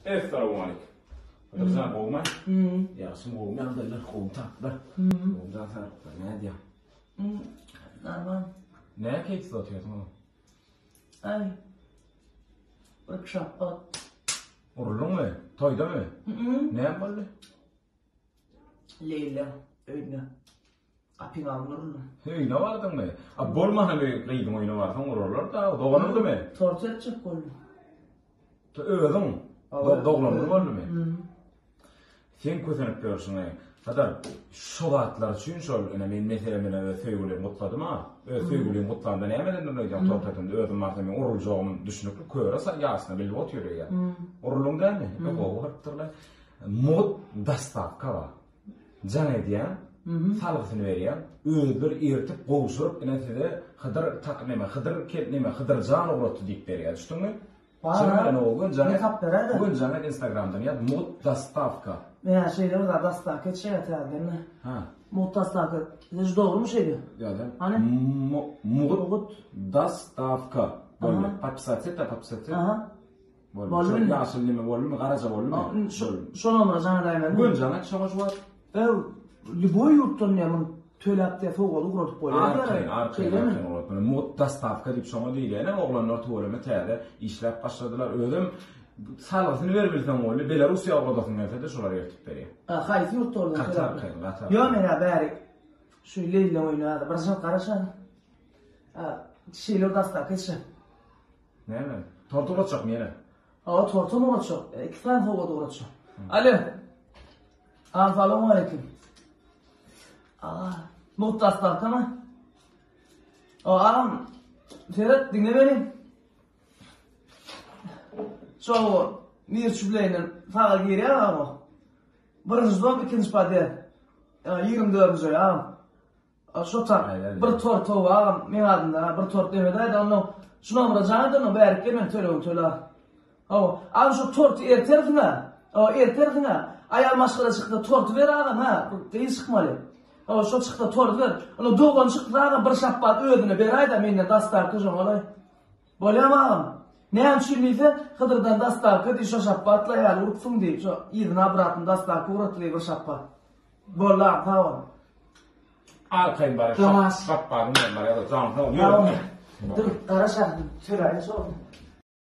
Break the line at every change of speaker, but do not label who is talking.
Assalamu alaikum. Hıdırsan kovma. Yaxşı kovma adaylar kovtaklar. Kovdan sarıklar. Ne diyor?
Tamam.
Ne kek satıyorsun oğlum?
Ay. Workshop bot.
Urulun mu? Toyda mı? Ne yapmalı?
Leyla. Öyle. Apin alınırlı.
Höyüne vardın mı? Abi bolmana bir kıydın oyunu varsan urulur da doğanırdı mı?
Tort edecek kollu.
Öğdün. Doğulanır var mı? Sen kötünüp görsün ya. Kadar şu vaatlar için şol önemli meselemine ve söygülüğü mutladım ha. Söygülüğü mutlanda ne emeden öyle tort etinde ödüm mahkemenin urulacağımın düşünüp koyarsa yasına belli oturuyor ya. Urulun değil mi? Yok o varttırlar. Mod dastavka var. Can ediyen, sağlıksını veriyen, öldür, ertip, kovuşurup, neside hıdır tak neme, hıdır ket neme, hıdır can uğratı deyip veriyor. Düştün mü? Sonra o gün canet Instagram'dan ya mod dastavka.
Veya şeyde var dastavka şey atar değil
Ha.
Mod dastavka. Hiç doğru mu şey diyor?
Ya da.
Hani?
Mod dastavka. Böyle papsatı da papsatı.
Aha.
Böyle yaşıl neme, böyle mi, karaca böyle mi?
Şu numara canet aynen.
Bugün canet çamaş var.
Liboy yurttan ne min tölap diye foğulu kurup koyuyor.
Arkayın olarak böyle mod dastavka deyip sonra değil yani oğlanlar tuvaleme təyədə işləp başladılar. Ödüm sağlıqsını verbilsem oğlu Belarusya oğladasını efede şolar ertip veriyor.
Hayf yurt oradan
Qatar.
Yo mena bari şu Leyla oynadı. Barışan qarashan. Şeyler dastavka etsin.
Ne? Tortu olacak mı yine?
Tortu mu olacak? İki tane foğulu olacak. Alo. Assalamu alaikum. Mod dastavka mı? Ağam, Ferhat dinle beni. Çoğu bir çübleğinin fağa giriyor ama. Birinci doğum ikinci pade. 24. ay ağam. Şu tam bir tort oğu ağam. Men adında bir tort demedeydi onu. Şuna mıracağı da onu berke men töle. Ağam şu tortu erterfine. Ayal maşkara çıktı tort ver ağam ha. Değil çıkmalı. Şu çıktı tort ver. Onu doğan çıktı ağam bir şapbat ödünü berayda menine dastavka jom olay. Böyle mi ağam? Ne hem çürmeyse Hıdır'dan dastavka diye şu şapbatla ayal urtsun deyip şu idin abratın dastavka uğratılıyor bir şapbat. Böyle ağam tamam.
Arkayın bari şapbatın yanlar ya da tamam.
Dur, kara şarkı. Şuraya sordum.